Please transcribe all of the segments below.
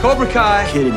Cobra Kai. Kidding.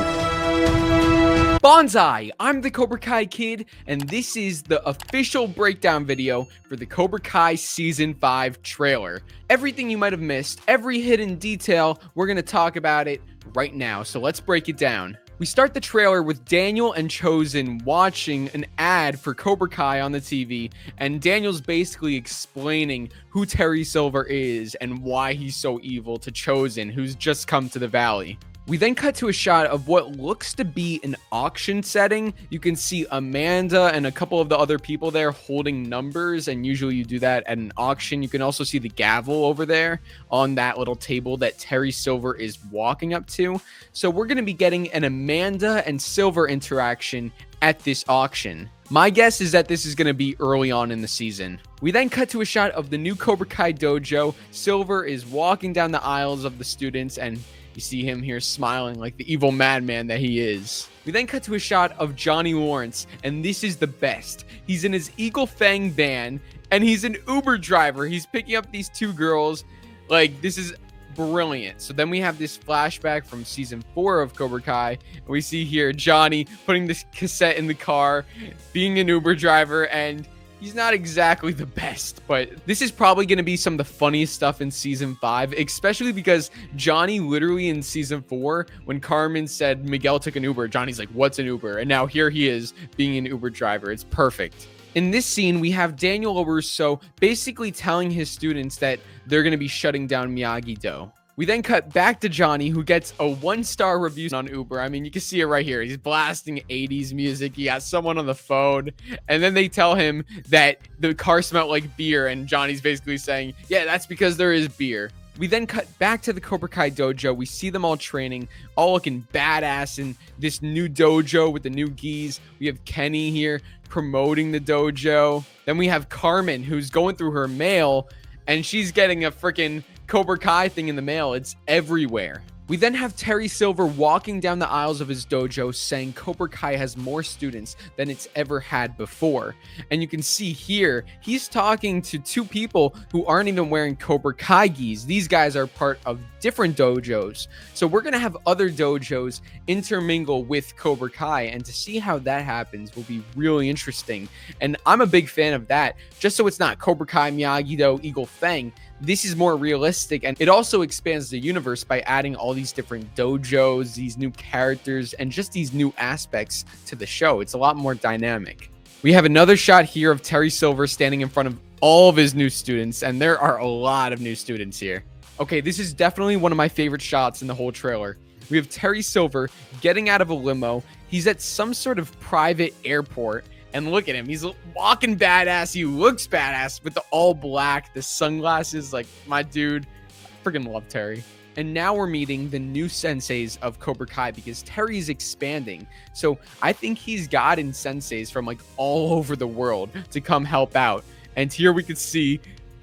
Bonsai! I'm the Cobra Kai Kid, and this is the official breakdown video for the Cobra Kai Season 5 trailer. Everything you might have missed, every hidden detail, we're going to talk about it right now, so let's break it down. We start the trailer with Daniel and Chosen watching an ad for Cobra Kai on the TV, and Daniel's basically explaining who Terry Silver is and why he's so evil to Chosen, who's just come to the valley. We then cut to a shot of what looks to be an auction setting. You can see Amanda and a couple of the other people there holding numbers, and usually you do that at an auction. You can also see the gavel over there on that little table that Terry Silver is walking up to. So we're going to be getting an Amanda and Silver interaction at this auction. My guess is that this is going to be early on in the season. We then cut to a shot of the new Cobra Kai dojo. Silver is walking down the aisles of the students, and you see him here smiling like the evil madman that he is. We then cut to a shot of Johnny Lawrence, and this is the best. He's in his Eagle Fang van, and he's an Uber driver. He's picking up these two girls. Like, this is brilliant. So then we have this flashback from season 4 of Cobra Kai. And we see here Johnny putting this cassette in the car, being an Uber driver, and he's not exactly the best, but this is probably going to be some of the funniest stuff in season 5, especially because Johnny literally in season 4, when Carmen said Miguel took an Uber, Johnny's like, what's an Uber? And now here he is being an Uber driver. It's perfect. In this scene, we have Daniel LaRusso basically telling his students that they're going to be shutting down Miyagi-Do. We then cut back to Johnny, who gets a 1-star review on Uber. I mean, you can see it right here. He's blasting 80s music. He got someone on the phone. And then they tell him that the car smelled like beer. And Johnny's basically saying, yeah, that's because there is beer. We then cut back to the Cobra Kai dojo. We see them all training, all looking badass in this new dojo with the new gis. We have Kenny here promoting the dojo. Then we have Carmen, who's going through her mail, and she's getting a freaking Cobra Kai thing in the mail. It's everywhere. We then have Terry Silver walking down the aisles of his dojo saying Cobra Kai has more students than it's ever had before. And you can see here, he's talking to two people who aren't even wearing Cobra Kai gis. These guys are part of different dojos. So we're going to have other dojos intermingle with Cobra Kai, and to see how that happens will be really interesting. And I'm a big fan of that, just so it's not Cobra Kai, Miyagi-Do, Eagle Fang. This is more realistic, and it also expands the universe by adding all these different dojos, these new characters, and just these new aspects to the show. It's a lot more dynamic. We have another shot here of Terry Silver standing in front of all of his new students, and there are a lot of new students here. Okay, this is definitely one of my favorite shots in the whole trailer. We have Terry Silver getting out of a limo. He's at some sort of private airport. And look at him. He's walking badass. He looks badass with the all black, the sunglasses. Like, my dude, I freaking love Terry. And now we're meeting the new senseis of Cobra Kai because Terry's expanding. So I think he's gotten senseis from like all over the world to come help out. And here we can see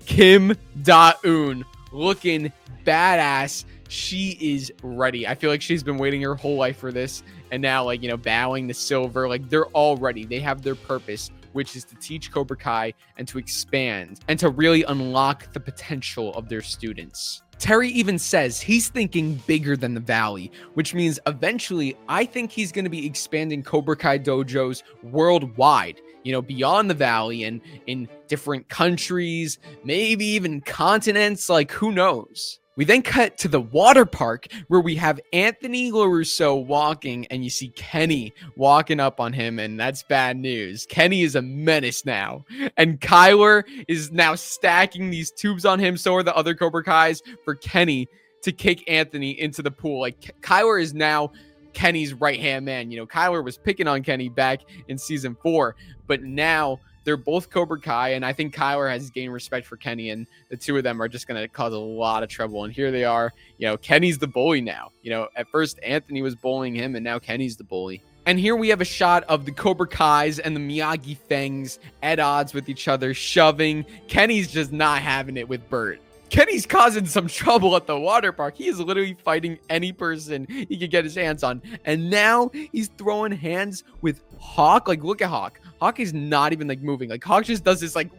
Kim Da-eun looking badass. She is ready. I feel like she's been waiting her whole life for this. And now, like, you know, bowing to Silver, like, they're all ready. They have their purpose, which is to teach Cobra Kai and to expand and to really unlock the potential of their students. Terry even says he's thinking bigger than the valley, which means eventually I think he's going to be expanding Cobra Kai dojos worldwide, you know, beyond the valley and in different countries, maybe even continents, like, who knows? We then cut to the water park where we have Anthony LaRusso walking, and you see Kenny walking up on him, and that's bad news. Kenny is a menace now, and Kyler is now stacking these tubes on him. So are the other Cobra Kais for Kenny to kick Anthony into the pool. Like, Kyler is now Kenny's right-hand man. You know, Kyler was picking on Kenny back in season 4, but now they're both Cobra Kai, and I think Kyler has gained respect for Kenny, and the two of them are just going to cause a lot of trouble. And here they are. You know, Kenny's the bully now. You know, at first Anthony was bullying him, and now Kenny's the bully. And here we have a shot of the Cobra Kais and the Miyagi Fangs at odds with each other, shoving. Kenny's just not having it with Bert. Kenny's causing some trouble at the water park. He is literally fighting any person he could get his hands on. And now he's throwing hands with Hawk. Like, look at Hawk. Hawk is not even, like, moving. Like, Hawk just does this, like,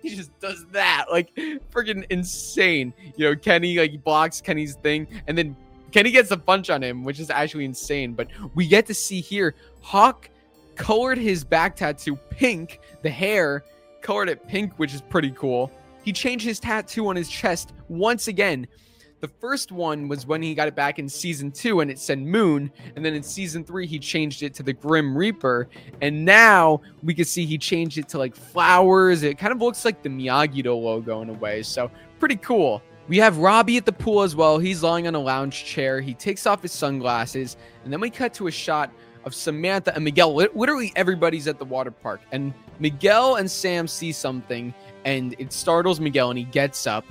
he just does that. Like, freaking insane. You know, Kenny, like, he blocks Kenny's thing. And then Kenny gets a punch on him, which is actually insane. But we get to see here, Hawk colored his back tattoo pink, the hair colored it pink, which is pretty cool. He changed his tattoo on his chest once again. The first one was when he got it back in season 2 and it said moon, and then in season 3 he changed it to the Grim Reaper, and now we can see he changed it to like flowers. It kind of looks like the Miyagi-Do logo in a way, so pretty cool. We have Robby at the pool as well. He's lying on a lounge chair. He takes off his sunglasses, and then we cut to a shot of Samantha and Miguel. Literally everybody's at the water park, and Miguel and Sam see something, and it startles Miguel, and he gets up.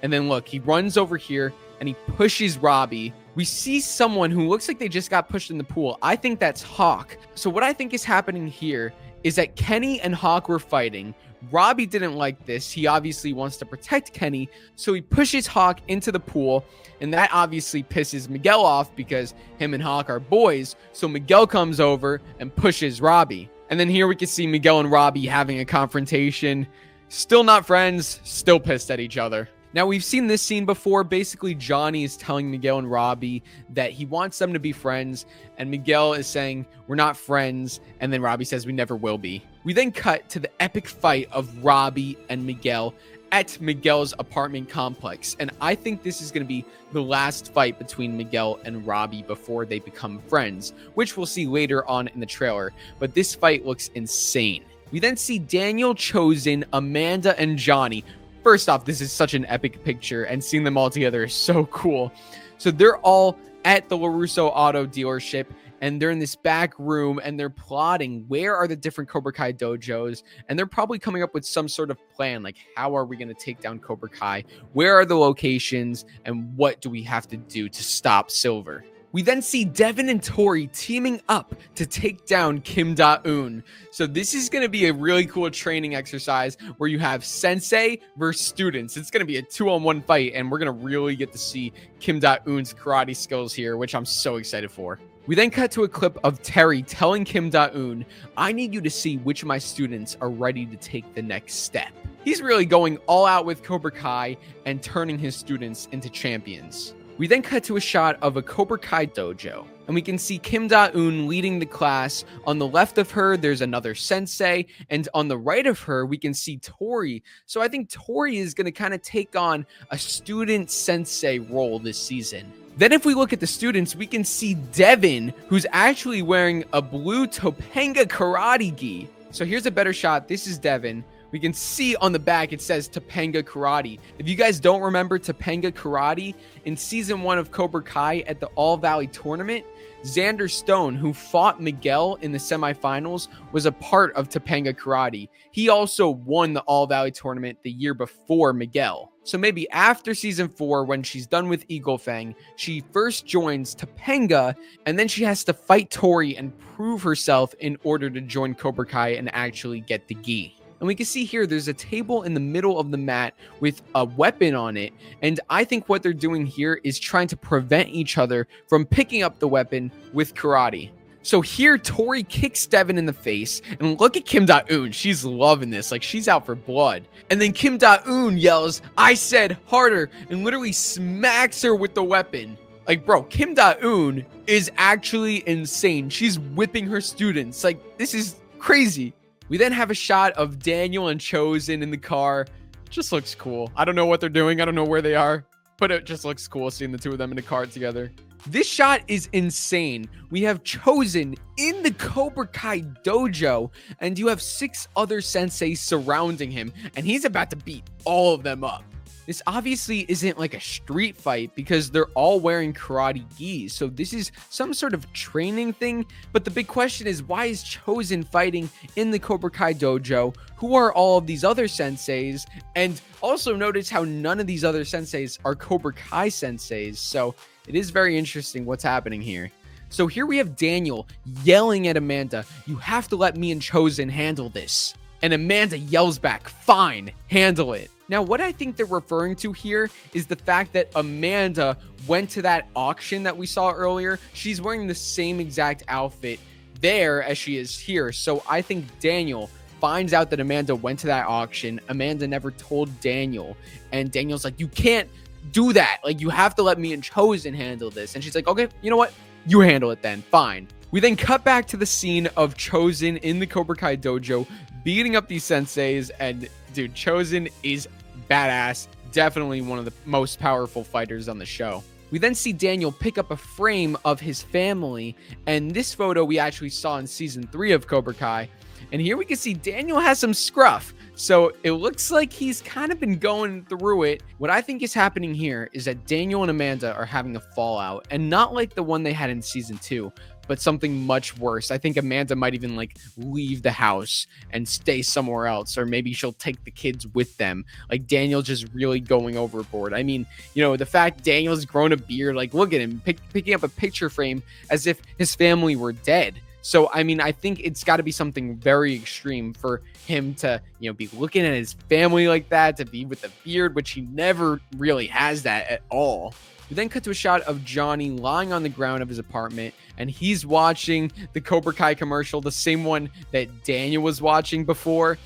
And then look, he runs over here and he pushes Robby. We see someone who looks like they just got pushed in the pool. I think that's Hawk. So what I think is happening here is that Kenny and Hawk were fighting. Robby didn't like this. He obviously wants to protect Kenny. So he pushes Hawk into the pool. And that obviously pisses Miguel off because him and Hawk are boys. So Miguel comes over and pushes Robby. And then here we can see Miguel and Robby having a confrontation. Still not friends, still pissed at each other. Now, we've seen this scene before. Basically, Johnny is telling Miguel and Robby that he wants them to be friends, and Miguel is saying, we're not friends, and then Robby says, we never will be. We then cut to the epic fight of Robby and Miguel at Miguel's apartment complex, and I think this is going to be the last fight between Miguel and Robby before they become friends, which we'll see later on in the trailer, but this fight looks insane. We then see Daniel, Chosen, Amanda, and Johnny. First off, this is such an epic picture, and seeing them all together is so cool. So they're all at the LaRusso auto dealership, and they're in this back room, and they're plotting where are the different Cobra Kai dojos, and they're probably coming up with some sort of plan, like how are we going to take down Cobra Kai? Where are the locations, and what do we have to do to stop Silver? We then see Devin and TORY teaming up to take down Kim Da-eun. So this is going to be a really cool training exercise where you have sensei versus students. It's going to be a 2-on-1 fight, and we're going to really get to see Kim Da-eun's karate skills here, which I'm so excited for. We then cut to a clip of Terry telling Kim Da-eun, I need you to see which of my students are ready to take the next step. He's really going all out with Cobra Kai and turning his students into champions. We then cut to a shot of a Cobra Kai dojo, and we can see Kim Da-eun leading the class. On the left of her, there's another sensei, and on the right of her, we can see TORY. So I think TORY is going to kind of take on a student sensei role this season. Then if we look at the students, we can see Devin, who's actually wearing a blue Topanga karate gi. So here's a better shot. This is Devin. We can see on the back, it says Topanga Karate. If you guys don't remember Topanga Karate, in season 1 of Cobra Kai at the All Valley tournament, Xander Stone, who fought Miguel in the semifinals, was a part of Topanga Karate. He also won the All Valley tournament the year before Miguel. So maybe after season 4, when she's done with Eagle Fang, she first joins Topanga, and then she has to fight TORY and prove herself in order to join Cobra Kai and actually get the gi. And we can see here, there's a table in the middle of the mat with a weapon on it. And I think what they're doing here is trying to prevent each other from picking up the weapon with karate. So here, TORY kicks Devin in the face. And look at Kim Da-eun. She's loving this. Like, she's out for blood. And then Kim Da-eun yells, I said harder, and literally smacks her with the weapon. Like, bro, Kim Da-eun is actually insane. She's whipping her students. Like, this is crazy. We then have a shot of Daniel and Chosen in the car. Just looks cool. I don't know what they're doing. I don't know where they are, but it just looks cool seeing the two of them in the car together. This shot is insane. We have Chosen in the Cobra Kai dojo, and you have 6 other senseis surrounding him, and he's about to beat all of them up. This obviously isn't like a street fight because they're all wearing karate gis. So this is some sort of training thing. But the big question is, why is Chosen fighting in the Cobra Kai dojo? Who are all of these other senseis? And also notice how none of these other senseis are Cobra Kai senseis. So it is very interesting what's happening here. So here we have Daniel yelling at Amanda, you have to let me and Chosen handle this. And Amanda yells back, fine, handle it. Now, what I think they're referring to here is the fact that Amanda went to that auction that we saw earlier. She's wearing the same exact outfit there as she is here. So I think Daniel finds out that Amanda went to that auction. Amanda never told Daniel. And Daniel's like, you can't do that. Like, you have to let me and Chosen handle this. And she's like, okay, you know what? You handle it then. Fine. We then cut back to the scene of Chosen in the Cobra Kai dojo beating up these senseis. And dude, Chosen is badass. Definitely one of the most powerful fighters on the show. We then see Daniel pick up a frame of his family. And this photo we actually saw in season 3 of Cobra Kai. And here we can see Daniel has some scruff. So it looks like he's kind of been going through it. What I think is happening here is that Daniel and Amanda are having a fallout, and not like the one they had in season 2, but something much worse. I think Amanda might even like leave the house and stay somewhere else, or maybe she'll take the kids with them. Like, Daniel's just really going overboard. I mean, you know, the fact Daniel's grown a beard, like, look at him picking up a picture frame as if his family were dead. So, I mean, I think it's got to be something very extreme for him to, you know, be looking at his family like that, to be with a beard, which he never really has that at all. We then cut to a shot of Johnny lying on the ground of his apartment, and he's watching the Cobra Kai commercial, the same one that Daniel was watching before.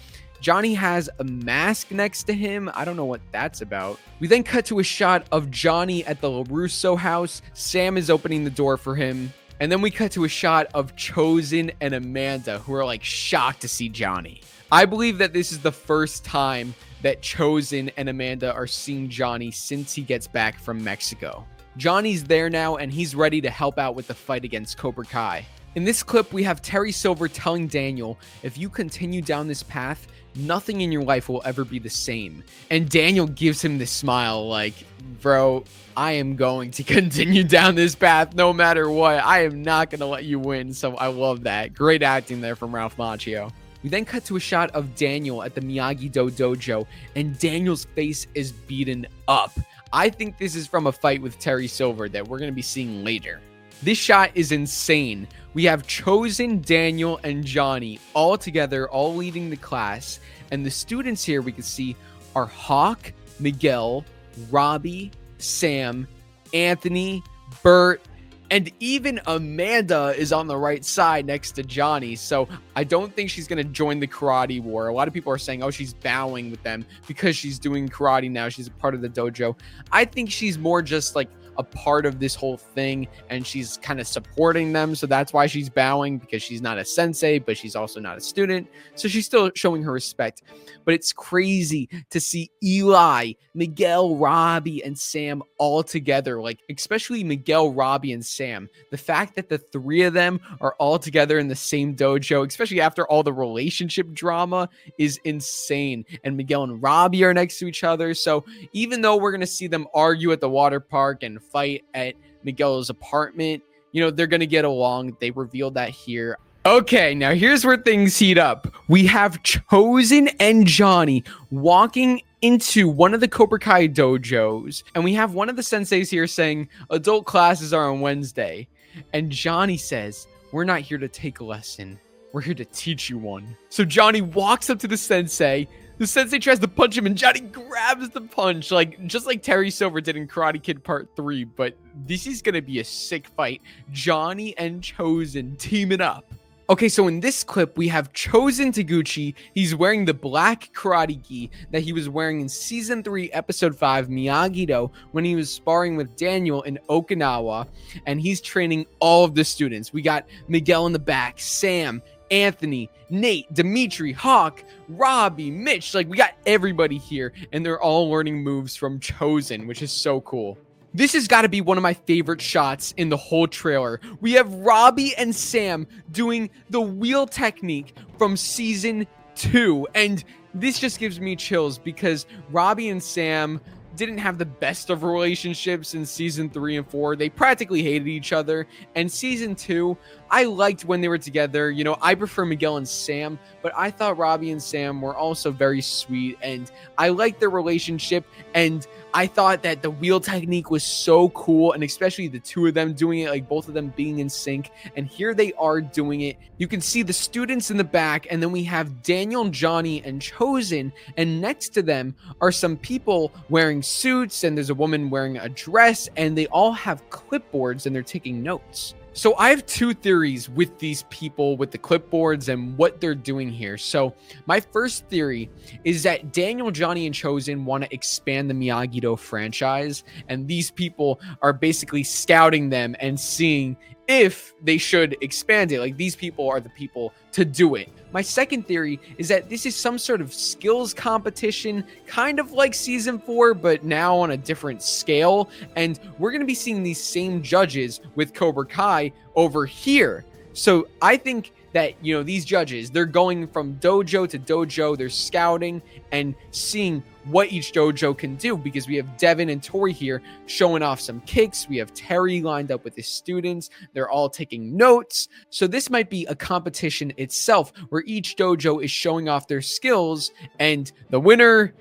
Johnny has a mask next to him. I don't know what that's about. We then cut to a shot of Johnny at the LaRusso house. Sam is opening the door for him. And then we cut to a shot of Chosen and Amanda, who are like shocked to see Johnny. I believe that this is the first time that Chosen and Amanda are seeing Johnny since he gets back from Mexico. Johnny's there now, and he's ready to help out with the fight against Cobra Kai. In this clip, we have Terry Silver telling Daniel, if you continue down this path, nothing in your life will ever be the same. And Daniel gives him this smile like, bro, I am going to continue down this path no matter what. I am not going to let you win. So I love that. Great acting there from Ralph Macchio. We then cut to a shot of Daniel at the Miyagi-Do dojo, and Daniel's face is beaten up. I think this is from a fight with Terry Silver that we're going to be seeing later. This shot is insane. We have Chosen, Daniel, and Johnny all together, all leading the class. And the students here we can see are Hawk, Miguel, Robby, Sam, Anthony, Bert, and even Amanda is on the right side next to Johnny. So I don't think she's going to join the karate war. A lot of people are saying, oh, she's bowing with them because she's doing karate now. She's a part of the dojo. I think she's more just like a part of this whole thing, and she's kind of supporting them. So that's why she's bowing, because she's not a sensei, but she's also not a student. So she's still showing her respect. But it's crazy to see Eli, Miguel, Robby, and Sam all together. Like, especially Miguel, Robby, and Sam. The fact that the three of them are all together in the same dojo, especially after all the relationship drama, is insane. And Miguel and Robby are next to each other. So even though we're going to see them argue at the water park and fight at Miguel's apartment, you know, they're going to get along. They revealed that here. Okay, now here's where things heat up. We have Chosen and Johnny walking into one of the Cobra Kai dojos, and we have one of the senseis here saying, adult classes are on Wednesday. And Johnny says, we're not here to take a lesson. We're here to teach you one. So Johnny walks up to the sensei. The sensei tries to punch him, and Johnny grabs the punch, like just like Terry Silver did in Karate Kid Part 3. But this is going to be a sick fight. Johnny and Chosen teaming up. Okay, so in this clip, we have Chosen Taguchi. He's wearing the black karate gi that he was wearing in Season 3, Episode 5, Miyagi-Do, when he was sparring with Daniel in Okinawa, and he's training all of the students. We got Miguel in the back, Sam, Anthony, Nate, Dimitri, Hawk, Robby, Mitch. Like, we got everybody here, and they're all learning moves from Chosen, which is so cool. This has got to be one of my favorite shots in the whole trailer. We have Robby and Sam doing the wheel technique from Season 2, and this just gives me chills because Robby and Sam didn't have the best of relationships in Season 3 and 4. They practically hated each other. And Season 2, I liked when they were together. You know, I prefer Miguel and Sam, but I thought Robby and Sam were also very sweet, and I liked their relationship, and I thought that the wheel technique was so cool, and especially the two of them doing it, like both of them being in sync, and here they are doing it. You can see the students in the back, and then we have Daniel, Johnny, and Chosen, and next to them are some people wearing suits, and there's a woman wearing a dress, and they all have clipboards, and they're taking notes. So I have two theories with these people with the clipboards and what they're doing here. So my first theory is that Daniel, Johnny, and Chosen want to expand the Miyagi-Do franchise, and these people are basically scouting them and seeing if they should expand it. Like, these people are the people to do it. My second theory is that this is some sort of skills competition, kind of like season 4, but now on a different scale. And we're going to be seeing these same judges with Cobra Kai over here. So I think that, you know, these judges, they're going from dojo to dojo. They're scouting and seeing what each dojo can do, because we have Devin and TORY here showing off some kicks. We have Terry lined up with his students. They're all taking notes. So this might be a competition itself where each dojo is showing off their skills, and the winner,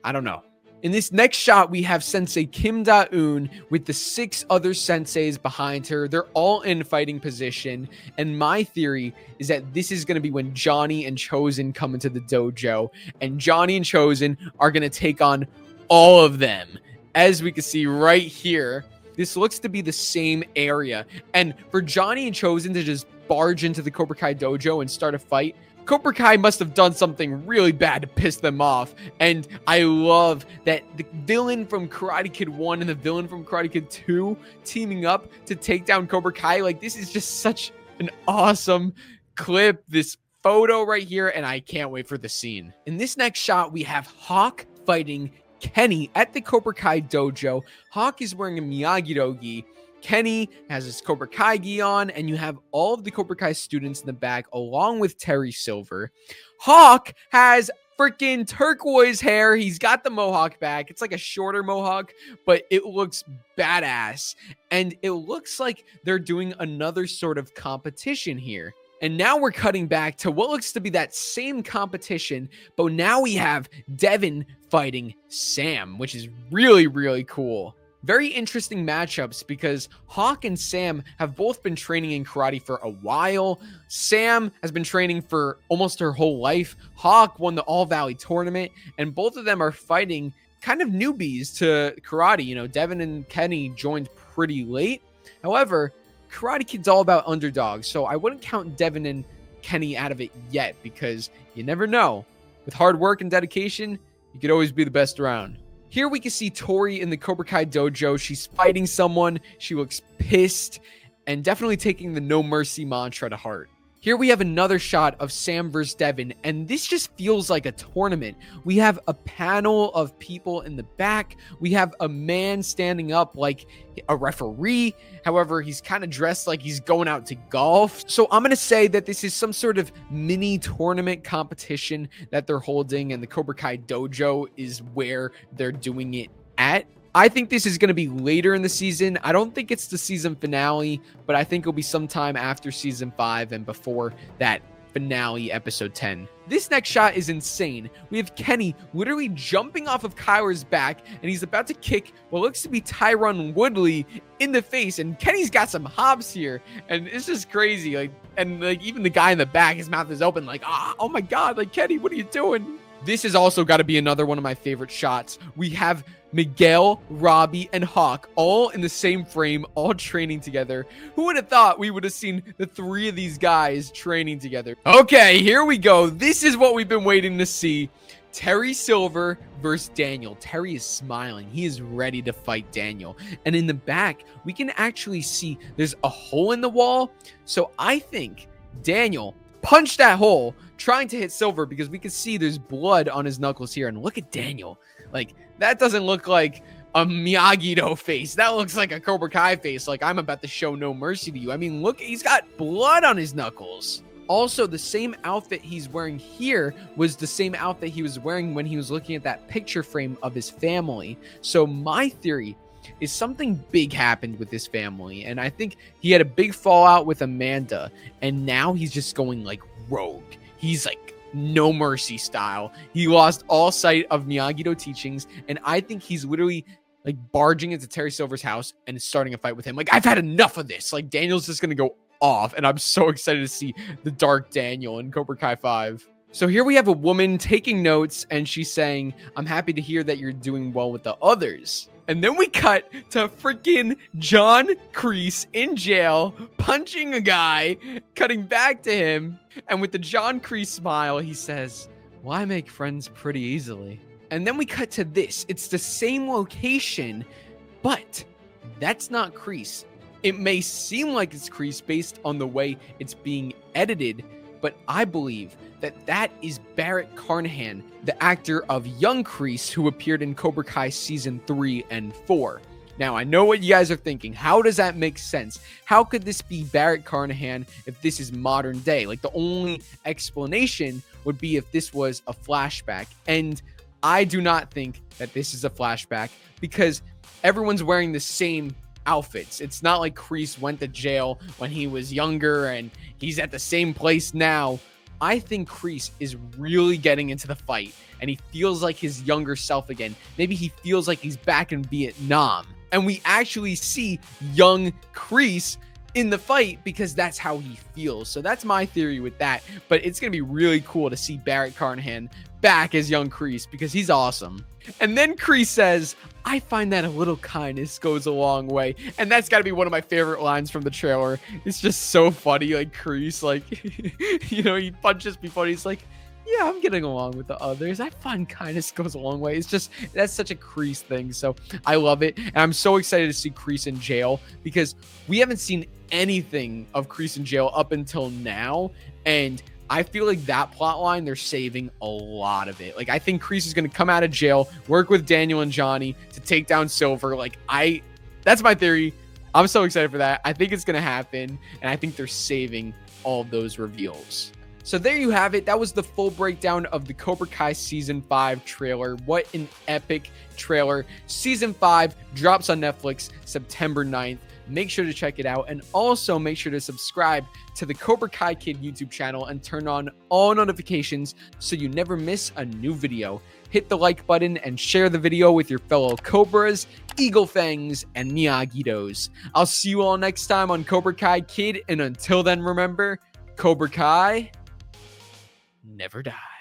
I don't know. In this next shot, we have Sensei Kim Da-eun with the 6 other senseis behind her. They're all in fighting position. And my theory is that this is going to be when Johnny and Chosen come into the dojo. And Johnny and Chosen are going to take on all of them. As we can see right here, this looks to be the same area. And for Johnny and Chosen to just barge into the Cobra Kai dojo and start a fight, Cobra Kai must have done something really bad to piss them off. And I love that the villain from Karate Kid 1 and the villain from Karate Kid 2 teaming up to take down Cobra Kai. Like, this is just such an awesome clip, this photo right here, and I can't wait for the scene. In this next shot, we have Hawk fighting Kenny at the Cobra Kai dojo. Hawk is wearing a Miyagi-Do gi. Kenny has his Cobra Kai gi on, and you have all of the Cobra Kai students in the back, along with Terry Silver. Hawk has freaking turquoise hair. He's got the mohawk back. It's like a shorter mohawk, but it looks badass. And it looks like they're doing another sort of competition here. And now we're cutting back to what looks to be that same competition, but now we have Devin fighting Sam, which is really, really cool. Very interesting matchups because Hawk and Sam have both been training in karate for a while. Sam has been training for almost her whole life. Hawk won the All Valley tournament, and both of them are fighting kind of newbies to karate. You know, Devin and Kenny joined pretty late. However, Karate Kid's all about underdogs, so I wouldn't count Devin and Kenny out of it yet, because you never know. With hard work and dedication, you could always be the best around. Here we can see TORY in the Cobra Kai dojo. She's fighting someone. She looks pissed and definitely taking the no mercy mantra to heart. Here we have another shot of Sam versus Devin, and this just feels like a tournament. We have a panel of people in the back. We have a man standing up like a referee. However, he's kind of dressed like he's going out to golf. So I'm going to say that this is some sort of mini tournament competition that they're holding, and the Cobra Kai dojo is where they're doing it at. I think this is going to be later in the season. I don't think it's the season finale, but I think it'll be sometime after season 5 and before that finale, episode 10. This next shot is insane. We have Kenny literally jumping off of Kyler's back, and he's about to kick what looks to be Tyron Woodley in the face, and Kenny's got some hops here, and it's just crazy. Like even the guy in the back, his mouth is open like, oh my God, like, Kenny, what are you doing? This has also got to be another one of my favorite shots. We have Miguel, Robby, and Hawk all in the same frame, all training together. Who would have thought we would have seen the 3 of these guys training together? Okay, here we go. This is what we've been waiting to see. Terry Silver versus Daniel. Terry is smiling. He is ready to fight Daniel. And in the back, we can actually see there's a hole in the wall. So I think Daniel punched that hole trying to hit Silver, because we can see there's blood on his knuckles here. And look at Daniel. Like, that doesn't look like a Miyagi-Do face. That looks like a Cobra Kai face. Like, I'm about to show no mercy to you. I mean, look, he's got blood on his knuckles. Also, the same outfit he's wearing here was the same outfit he was wearing when he was looking at that picture frame of his family. So my theory is something big happened with this family, and I think he had a big fallout with Amanda, and now he's just going like rogue. He's like no mercy style. He lost all sight of Miyagi-Do teachings, and I think he's literally like barging into Terry Silver's house and starting a fight with him. Like, I've had enough of this. Like, Daniel's just gonna go off, and I'm so excited to see the dark Daniel in Cobra Kai 5. So here we have a woman taking notes, and she's saying, I'm happy to hear that you're doing well with the others. And then we cut to freaking John Kreese in jail, punching a guy, cutting back to him. And with the John Kreese smile, he says, well, I make friends pretty easily. And then we cut to this. It's the same location, but that's not Kreese. It may seem like it's Kreese based on the way it's being edited, but I believe that that is Barrett Carnahan, the actor of young Kreese who appeared in Cobra Kai season 3 and 4. Now, I know what you guys are thinking. How does that make sense? How could this be Barrett Carnahan if this is modern day? Like, the only explanation would be if this was a flashback. And I do not think that this is a flashback because everyone's wearing the same outfits. It's not like Kreese went to jail when he was younger and he's at the same place now. I think Kreese is really getting into the fight and he feels like his younger self again. Maybe he feels like he's back in Vietnam. And we actually see young Kreese in the fight because that's how he feels. So that's my theory with that. But it's going to be really cool to see Barrett Carnahan back as young Kreese because he's awesome. And then Kreese says, I find that a little kindness goes a long way. And that's got to be one of my favorite lines from the trailer. It's just so funny. Like Kreese, like, you know, he punches people and he's like, yeah, I'm getting along with the others. I find kindness goes a long way. It's just, that's such a Kreese thing. So I love it. And I'm so excited to see Kreese in jail because we haven't seen anything of Kreese in jail up until now. And I feel like that plot line, they're saving a lot of it. Like, I think Kreese is going to come out of jail, work with Daniel and Johnny to take down Silver. Like, that's my theory. I'm so excited for that. I think it's going to happen. And I think they're saving all of those reveals. So there you have it. That was the full breakdown of the Cobra Kai Season 5 trailer. What an epic trailer. Season 5 drops on Netflix September 9th. Make sure to check it out. And also make sure to subscribe to the Cobra Kai Kid YouTube channel and turn on all notifications so you never miss a new video. Hit the like button and share the video with your fellow Cobras, Eagle Fangs, and Miyagitos. I'll see you all next time on Cobra Kai Kid. And until then, remember, Cobra Kai never die.